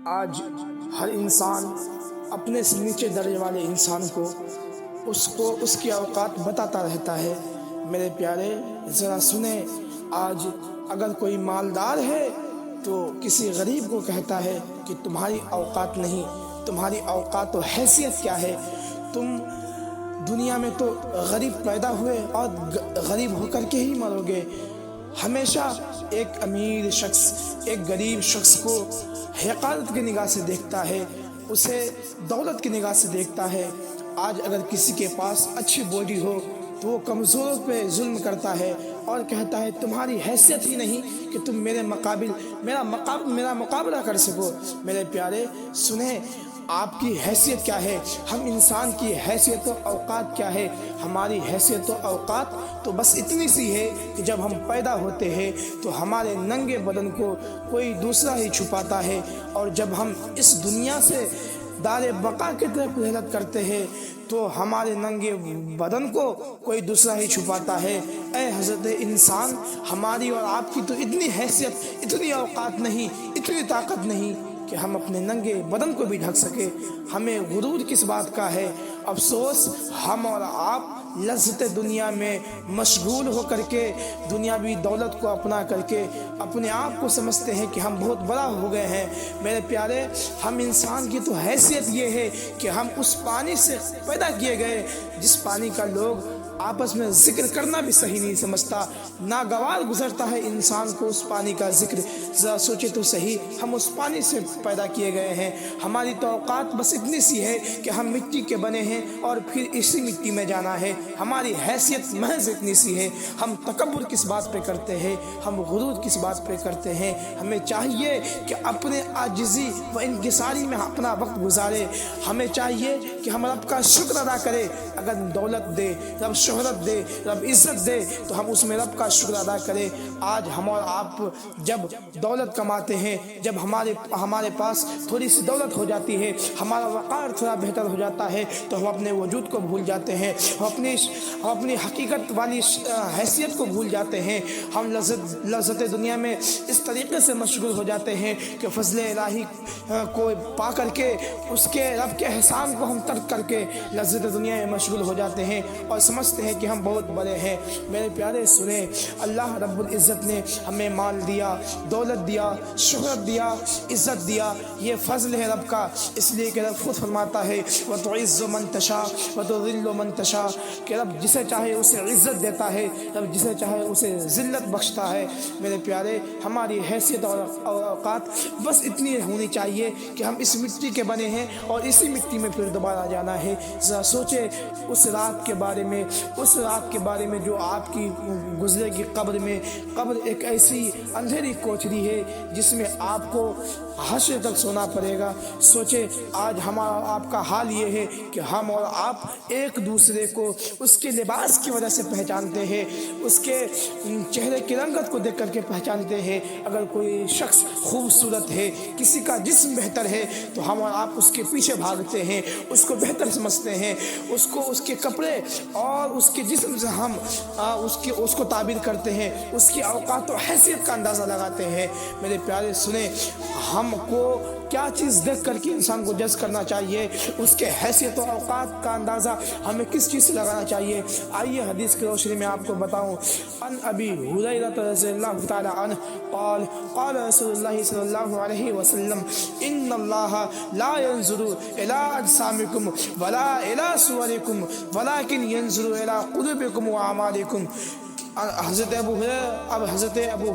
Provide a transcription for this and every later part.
آج ہر انسان اپنے سے نیچے درجے والے انسان کو اس کی اوقات بتاتا رہتا ہے۔ میرے پیارے ذرا سنیں، آج اگر کوئی مالدار ہے تو کسی غریب کو کہتا ہے کہ تمہاری اوقات نہیں، تمہاری اوقات و حیثیت کیا ہے؟ تم دنیا میں تو غریب پیدا ہوئے اور غریب ہو کر کے ہی مرو گے۔ ہمیشہ ایک امیر شخص ایک غریب شخص کو حقارت کی نگاہ سے دیکھتا ہے، اسے دولت کی نگاہ سے دیکھتا ہے۔ آج اگر کسی کے پاس اچھی باڈی ہو تو وہ کمزوروں پہ ظلم کرتا ہے اور کہتا ہے تمہاری حیثیت ہی نہیں کہ تم میرا مقابلہ کر سکو۔ میرے پیارے سنیں، آپ کی حیثیت کیا ہے؟ ہم انسان کی حیثیت و اوقات کیا ہے؟ ہماری حیثیت و اوقات تو بس اتنی سی ہے کہ جب ہم پیدا ہوتے ہیں تو ہمارے ننگے بدن کو کوئی دوسرا ہی چھپاتا ہے، اور جب ہم اس دنیا سے دار بقا کی طرف رحلت کرتے ہیں تو ہمارے ننگے بدن کو کوئی دوسرا ہی چھپاتا ہے۔ اے حضرت انسان، ہماری اور آپ کی تو اتنی حیثیت، اتنی اوقات نہیں، اتنی طاقت نہیں کہ ہم اپنے ننگے بدن کو بھی ڈھک سکے۔ ہمیں غرور کس بات کا ہے؟ افسوس، ہم اور آپ لذت دنیا میں مشغول ہو کر کے، دنیاوی دولت کو اپنا کر کے اپنے آپ کو سمجھتے ہیں کہ ہم بہت بڑا ہو گئے ہیں۔ میرے پیارے، ہم انسان کی تو حیثیت یہ ہے کہ ہم اس پانی سے پیدا کیے گئے جس پانی کا لوگ آپس میں ذکر کرنا بھی صحیح نہیں سمجھتا۔ ناگوار گزرتا ہے انسان کو اس پانی کا ذکر۔ ذرا سوچے تو صحیح، ہم اس پانی سے پیدا کیے گئے ہیں۔ ہماری توقعات بس اتنی سی ہے کہ ہم مٹی کے بنے ہیں اور پھر اسی مٹی میں جانا ہے۔ ہماری حیثیت محض اتنی سی ہے۔ ہم تکبر کس بات پہ کرتے ہیں؟ ہم غرور کس بات پہ کرتے ہیں؟ ہمیں چاہیے کہ اپنے عاجزی و انکساری میں اپنا وقت گزارے۔ ہمیں چاہیے کہ ہم رب کا شکر ادا کریں۔ اگر دولت دے، رب شہرت دے، رب عزت دے تو ہم اس میں رب کا شکر ادا کریں۔ آج ہم اور آپ جب دولت کماتے ہیں، جب ہمارے پاس تھوڑی سی دولت ہو جاتی ہے، ہمارا وقار تھوڑا بہتر ہو جاتا ہے تو ہم اپنے وجود کو بھول جاتے ہیں، ہم اپنی حقیقت والی حیثیت کو بھول جاتے ہیں۔ ہم لذت دنیا میں اس طریقے سے مشغول ہو جاتے ہیں کہ فضل الہی کو پا کر کے، اس کے رب کے احسان کو ہم ترک کر کے لذت دنیا میں مشغول ہو جاتے ہیں اور سمجھتے ہیں کہ ہم بہت بڑے ہیں۔ میرے پیارے سنیں، اللہ رب العزت نے ہمیں مال دیا، دولت دیا، شہرت دیا، عزت دیا، یہ فضل ہے رب کا۔ اس لیے کہ رب خود فرماتا ہے وَتُعِزُّ مَن تَشَاءُ وَتُذِلُّ مَن تَشَاءُ، کہ رب جسے چاہے اسے عزت دیتا ہے، رب جسے چاہے اسے ذلت بخشتا ہے۔ میرے پیارے، ہماری حیثیت اور اوقات بس اتنی ہونی چاہیے کہ ہم اس مٹی کے بنے ہیں اور اسی مٹی میں پھر دوبارہ جانا ہے۔ ذرا سوچے اس رات کے بارے میں جو آپ کی گزرے گی قبر میں۔ قبر ایک ایسی اندھیری کوٹری ہے جس میں آپ کو حشر تک سونا پڑے گا۔ سوچے آج ہمارا آپ کا حال یہ ہے کہ ہم اور آپ ایک دوسرے کو اس کے لباس کی وجہ سے پہچانتے ہیں، اس کے چہرے کی رنگت کو دیکھ کر کے پہچانتے ہیں۔ اگر کوئی شخص خوبصورت ہے، کسی کا جسم بہتر ہے تو ہم اور آپ اس کے پیچھے بھاگتے ہیں، اس کو بہتر سمجھتے ہیں، اس کے کپڑے اور اس کے جسم سے ہم اس کو تعبیر کرتے ہیں، اس کی اوقات و حیثیت کا اندازہ لگاتے ہیں۔ میرے پیارے سنیں، ہم کو کیا چیز دیکھ کر کے انسان کو جج کرنا چاہیے؟ اس کے حیثیت و اوقات کا اندازہ ہمیں کس چیز سے لگانا چاہیے؟ آئیے حدیث کی روشنی میں آپ کو بتاؤں۔ عن ابی ہریرہ رضی اللہ تعالی عنہ قال قال رسول اللہ صلی اللہ علیہ وسلم ان اللہ لا ينظر الى اجسامکم ولا الى صورکم ولكن ينظر الى قلوبکم واعمالکم۔ حضرت ابو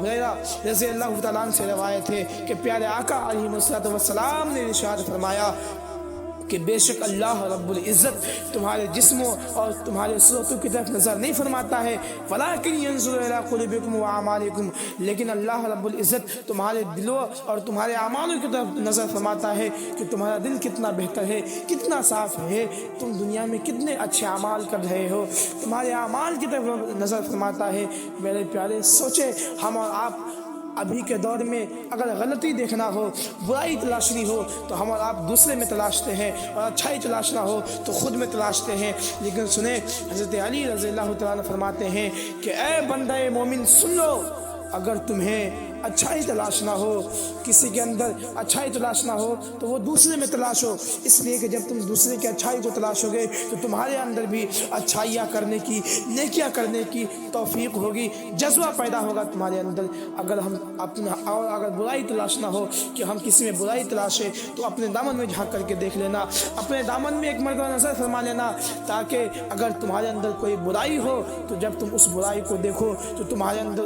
ہریرہ رضی اللہ تعالیٰ عنہ سے روایت ہے کہ پیارے آقا علیہ الصلوۃ والسلام نے ارشاد فرمایا کہ بے شک اللہ رب العزت تمہارے جسموں اور تمہارے صورتوں کی طرف نظر نہیں فرماتا ہے، ولیکن ینظر الی قلوبکم واعمالکم، لیکن اللہ رب العزت تمہارے دلوں اور تمہارے اعمالوں کی طرف نظر فرماتا ہے کہ تمہارا دل کتنا بہتر ہے، کتنا صاف ہے، تم دنیا میں کتنے اچھے اعمال کر رہے ہو، تمہارے اعمال کی طرف نظر فرماتا ہے۔ میرے پیارے سوچے، ہم اور آپ ابھی کے دور میں اگر غلطی دیکھنا ہو، برائی تلاشنی ہو تو ہم اور آپ دوسرے میں تلاشتے ہیں، اور اچھائی تلاشنا ہو تو خود میں تلاشتے ہیں۔ لیکن سنیں، حضرت علی رضی اللہ تعالیٰ عنہ فرماتے ہیں کہ اے بندہ مومن سن لو، اگر تمہیں اچھائی تلاش نہ ہو، کسی کے اندر اچھائی تلاش نہ ہو تو وہ دوسرے میں تلاش ہو، اس لیے کہ جب تم دوسرے کی اچھائی کو تلاشو گے تو تمہارے اندر بھی اچھائیاں کرنے کی، نیکیاں کرنے کی توفیق ہوگی، جذبہ پیدا ہوگا تمہارے اندر۔ اگر ہم اور اگر برائی تلاش نہ ہو کہ ہم کسی میں برائی تلاشیں تو اپنے دامن میں جھانک کر کے دیکھ لینا، اپنے دامن میں ایک مرتبہ نظر فرما لینا، تاکہ اگر تمہارے اندر کوئی برائی ہو تو جب تم اس برائی کو دیکھو تو تمہارے اندر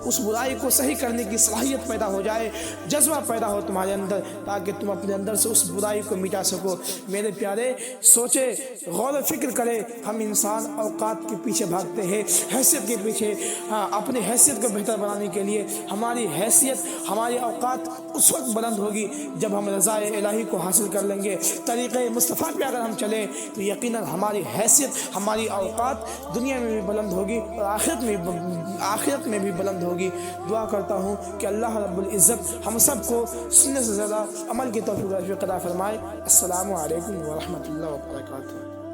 اس برائی کو صحیح کرنے کی صلاحیت پیدا ہو جائے، جذبہ پیدا ہو تمہارے اندر، تاکہ تم اپنے اندر سے اس برائی کو مٹا سکو۔ میرے پیارے سوچے، غور و فکر کرے، ہم انسان اوقات کے پیچھے بھاگتے ہیں، حیثیت کے پیچھے، اپنی حیثیت کو بہتر بنانے کے لیے۔ ہماری حیثیت، ہماری اوقات اس وقت بلند ہوگی جب ہم رضا الہی کو حاصل کر لیں گے، طریقہ مصطفیٰ پہ اگر ہم چلیں تو یقیناً ہماری حیثیت، ہماری اوقات دنیا میں بھی بلند ہوگی اور آخرت میں بھی بلند ہوگی۔ دعا کرتا ہوں کہ اللہ رب العزت ہم سب کو سننے سے زیادہ عمل کی توفیق عطا فرمائے۔ السلام علیکم ورحمۃ اللہ وبرکاتہ۔